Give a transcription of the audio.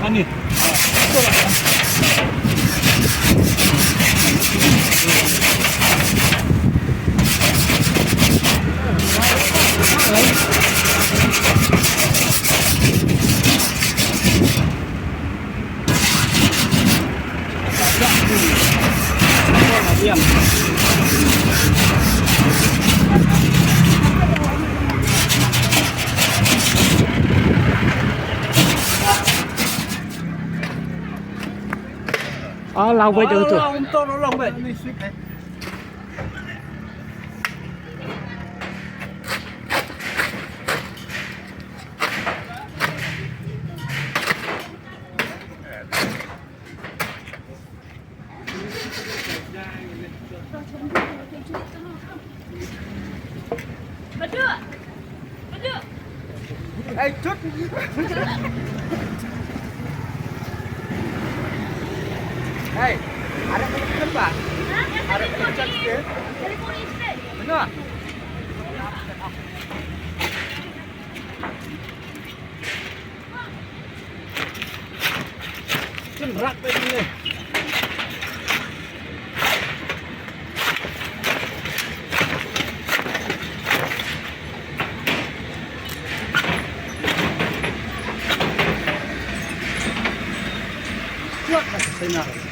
Ani. Diam. Lau với từ từ. Nó lông vậy. Berdua. Hey, cut. Hey, ada pencet Pak? Ada pencet sikit. Dari polisi. Benar. Berat begini. Kuat lah, benar.